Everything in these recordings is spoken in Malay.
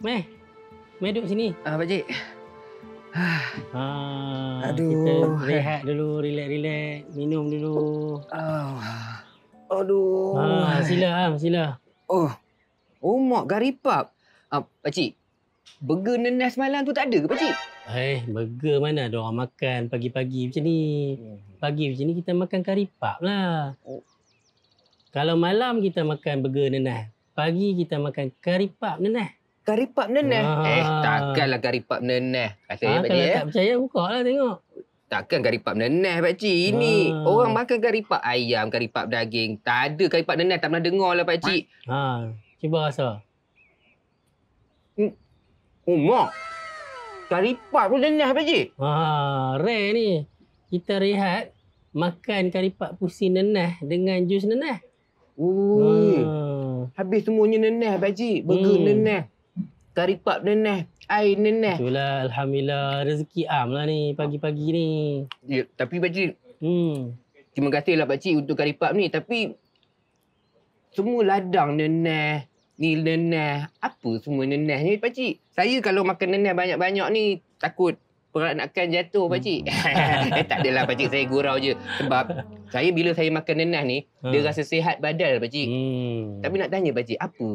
Meh. Meh duduk sini. Pakcik. Kita Aduh. rehat dulu, relax. Minum dulu. Aduh. Sila, sila. Mak garipap. Pakcik, burger nenas malam tu tak ada ke pakcik? Burger mana ada orang makan pagi-pagi macam ni. Pagi macam ni kita makan karipap lah. Kalau malam kita makan burger nenas. Pagi kita makan karipap nenas. Karipap nenas? Takkanlah karipap nenas. Rasanya pakcik. Kalau tak percaya, buka lah tengok. Takkan karipap nenas pakcik. Ini orang makan karipap ayam, karipap daging. Tak ada karipap nenas, tak pernah dengar lah pakcik. Cuba rasa. Mak. Karipap pun nenas pakcik. Rare ni. Kita rehat, makan karipap pusing nenas dengan jus nenas. Habis semuanya nenas pakcik. Burger nenas. Karipap nenas. Air nenas. Itulah Alhamdulillah. Rezeki am lah ni pagi-pagi ni. Ya, tapi pakcik. Terima kasihlah pakcik untuk karipap ni. Tapi semua ladang nenas. Ni nenas. Apa semua nenas ni pakcik? Saya kalau makan nenas banyak-banyak ni takut peranakan jatuh pakcik. Tak adalah pakcik, saya gurau je. Sebab saya bila saya makan nenas ni, dia rasa sihat badan pakcik. Tapi nak tanya pakcik, apa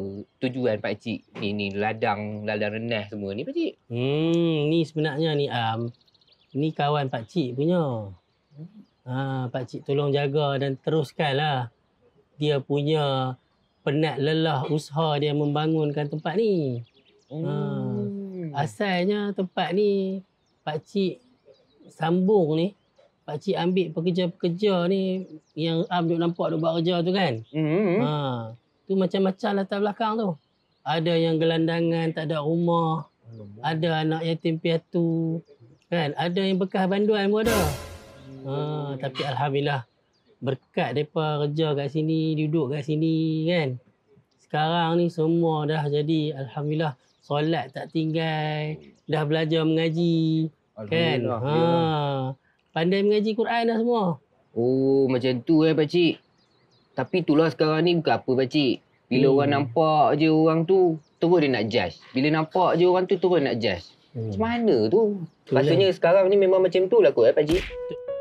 tujuan pakcik ni ladang nenas semua ni pakcik? Ni sebenarnya ni ni kawan pakcik punya. Pakcik tolong jaga dan teruskanlah dia punya penat lelah usaha dia membangunkan tempat ni. Asalnya tempat ni pakcik sambung ni, pakcik ambil pekerja-pekerja ni yang duk nampak duk buat kerja tu kan. Tu macam-macam latar belakang tu. Ada yang gelandangan, tak ada rumah. Ada anak yatim piatu. Kan? Ada yang bekas banduan pun ada. Tapi Alhamdulillah, berkat mereka kerja kat sini, duduk kat sini kan. Sekarang ni semua dah jadi Alhamdulillah. Solat tak tinggal. Dah belajar mengaji. Kan? Pandai mengaji Quran dah semua. Macam tu pakcik. Tapi itulah sekarang ni bukan apa pakcik. Bila orang nampak je orang tu, terus dia nak judge. Bila nampak je orang tu, terus nak judge. Macam mana tu? Rasanya sekarang ni memang macam tu lah kot pakcik.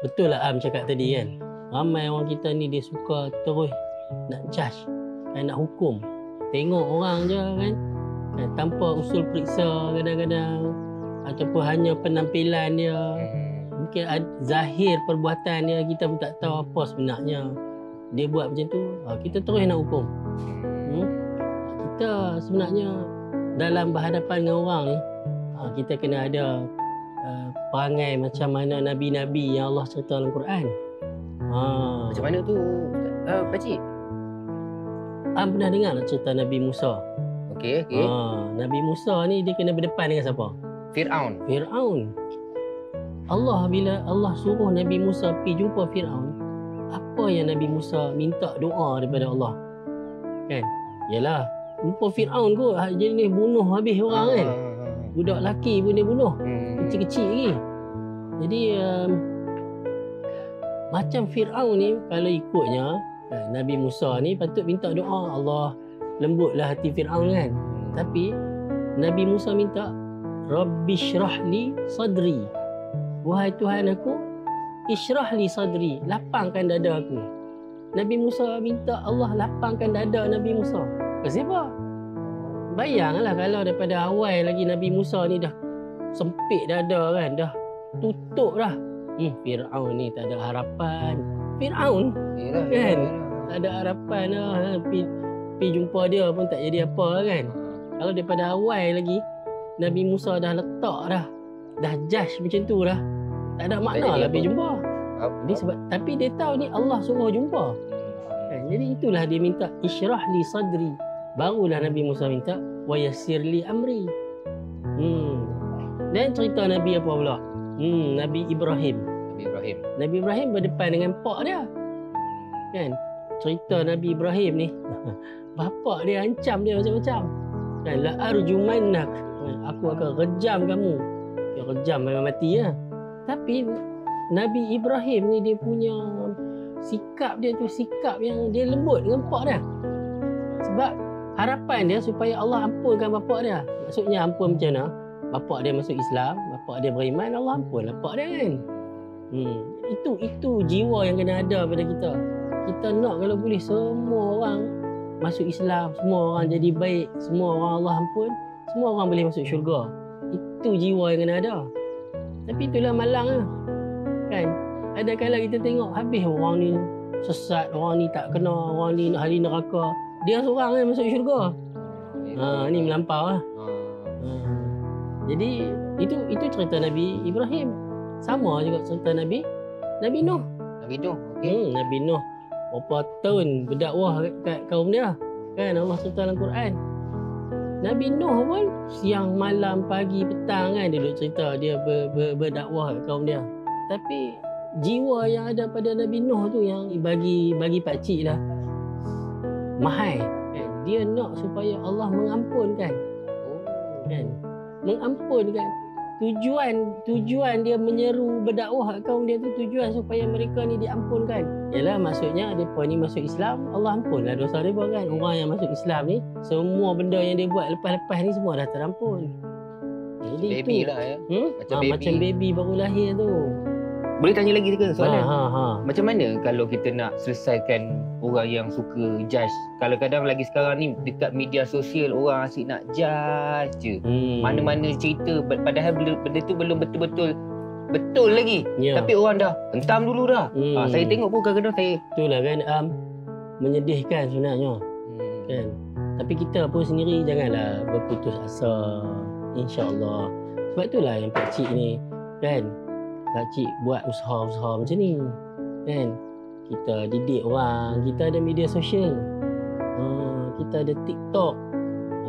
Betul lah Am cakap tadi kan. Ramai orang kita ni dia suka terus nak judge. Nak hukum. Tengok orang je kan. Tanpa usul periksa kadang-kadang. Ataupun hanya penampilan dia. Mungkin zahir perbuatan dia, kita pun tak tahu apa sebenarnya. Dia buat macam tu, kita terus nak hukum. Kita sebenarnya dalam berhadapan dengan orang ni, kita kena ada perangai macam mana Nabi-Nabi yang Allah cerita dalam Quran. Macam mana tu pakcik? Pernah dengar tak cerita Nabi Musa? Okey. Nabi Musa ni dia kena berdepan dengan siapa? Fir'aun. Bila Allah suruh Nabi Musa pergi jumpa Fir'aun, apa yang Nabi Musa minta doa daripada Allah? Kan? Yalah, jumpa Fir'aun kot, jenis bunuh habis orang kan? Budak lelaki pun dia bunuh. Kecil-kecil lagi. Jadi, macam Fir'aun ni, kalau ikutnya, Nabi Musa ni patut minta doa, Allah lembutlah hati Fir'aun kan? Tapi, Nabi Musa minta, Rabbi syrah li sadri. Wahai Tuhan aku, isyrah li sadri. Lapangkan dada aku. Nabi Musa minta Allah lapangkan dada Nabi Musa. Kenapa? Bayanglah kalau daripada awal lagi Nabi Musa ni dah sempit dada kan. Dah tutup dah. Fir'aun ni tak ada harapan. Fir'aun kan? Tak ada harapan lah. Pergi jumpa dia pun tak jadi apa kan. Kalau daripada awal lagi Nabi Musa dah letak dah judge macam tu dah. Tak ada makna lah pergi jumpa. Tapi dia tahu ni Allah suruh jumpa. Jadi itulah dia minta isyrah li sadri. Barulah Nabi Musa minta wa yassir li amri. Dan cerita Nabi apa pula? Nabi Ibrahim. Nabi Ibrahim berdepan dengan pak dia. Kan? Cerita Nabi Ibrahim ni, bapak dia ancam dia macam-macam. Kan? La arjumannak. Aku akan rejam kamu. Dia rejam memang mati lah. Tapi Nabi Ibrahim ni dia punya sikap dia tu sikap yang dia lembut dengan pak dia. Sebab harapan dia supaya Allah ampunkan bapak dia. Maksudnya ampun macam mana? Bapak dia masuk Islam, bapak dia beriman, Allah ampun bapak dia kan. Itu jiwa yang kena ada pada kita. Kita nak kalau boleh semua orang masuk Islam, semua orang jadi baik, semua orang Allah ampun, semua orang boleh masuk syurga. Itu jiwa yang kena ada. Tapi itulah malang lah. Kan? Ada kala kita tengok habis orang ni sesat, orang ni tak kena, orang ni ahli neraka. Dia seorang kan masuk syurga. Ni melampau lah. Jadi itu cerita Nabi Ibrahim. Sama juga cerita Nabi Nuh. Nabi Nuh. Okey. Nabi Nuh berapa tahun berdakwah kat kaum dia. Kan Allah cerita dalam Quran. Nabi Nuh pun siang, malam, pagi, petang kan dia duduk cerita dia berdakwah kat kaum dia. Tapi jiwa yang ada pada Nabi Nuh tu yang bagi pakcik lah mahal. Kan? Dia nak supaya Allah mengampunkan. Kan? Mengampunkan. Tujuan dia menyeru berdakwah kat kaum dia tu tujuan supaya mereka ni diampunkan. Yalah maksudnya depa ni masuk Islam, Allah ampunlah dosa depa kan. Orang yang masuk Islam ni semua benda yang dia buat lepas-lepas ni semua dah terampun. Jadi baby itu lah ya. macam baby baru lahir tu. Boleh tanya lagi ke soalan? Ha. Macam mana kalau kita nak selesaikan orang yang suka judge? Kalau kadang lagi sekarang ni dekat media sosial orang asyik nak judge je. Mana-mana cerita padahal benda tu belum betul-betul lagi. Ya. Tapi orang dah hentam dulu dah. Saya tengok pun kadang-kadang saya Itulah kan menyedihkan sebenarnya. Kan. Tapi kita pun sendiri janganlah berputus asa. InsyaAllah. Sebab itulah yang pakcik ni kan. Pakcik buat usaha-usaha macam ni. Kan? Kita didik orang, kita ada media sosial. Kita ada TikTok.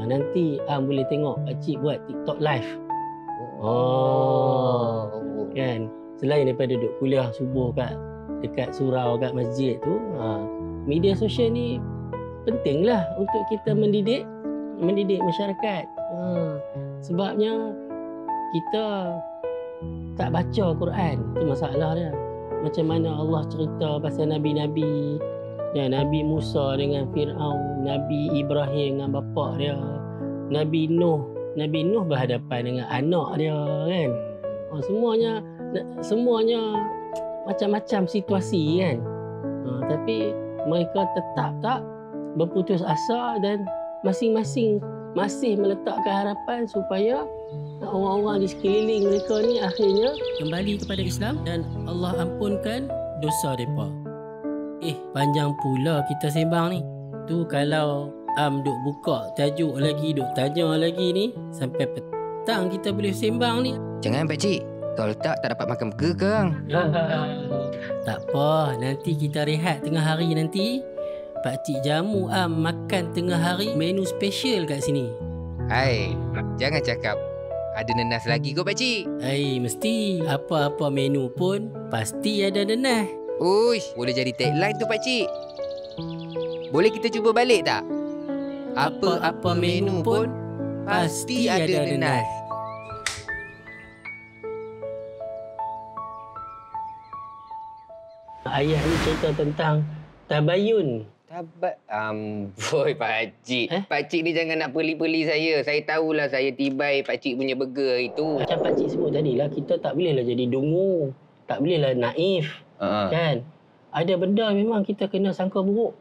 Nanti boleh tengok pakcik buat TikTok live. Kan? Selain daripada duduk kuliah subuh dekat surau, kat masjid tu, media sosial ni pentinglah untuk kita mendidik masyarakat. Sebabnya kita tak baca Quran, itu masalah dia. Macam mana Allah cerita pasal Nabi-Nabi, ya, Nabi Musa dengan Fir'aun, Nabi Ibrahim dengan bapa dia, Nabi Nuh berhadapan dengan anak dia kan. Semuanya macam-macam situasi kan. Tapi mereka tetap tak berputus asa dan masing-masing masih meletakkan harapan supaya orang-orang di sekeliling mereka ni akhirnya kembali kepada Islam dan Allah ampunkan dosa mereka. Panjang pula kita sembang ni. Tu kalau duk buka tajuk lagi, duk tanya lagi ni, sampai petang kita boleh sembang ni. Jangan pakcik. Kalau tak dapat makan burger kang. Tak apa, nanti kita rehat tengah hari nanti. Pakcik jamu makan tengah hari menu special kat sini. Jangan cakap ada nenas lagi kau pakcik. Mesti apa-apa menu pun pasti ada nenas. Uish, boleh jadi tagline tu pakcik. Boleh kita cuba balik tak? Apa-apa menu pun pasti ada nenas. Ayah ni cerita tentang tabayun. Boy pakcik. Pakcik ni jangan nak peli-peli saya. Saya tahulah saya tibai pakcik punya burger itu. Macam pakcik sebut tadi lah, kita tak bolehlah jadi dungu. Tak bolehlah naif. Kan? Ada benda memang kita kena sangka buruk.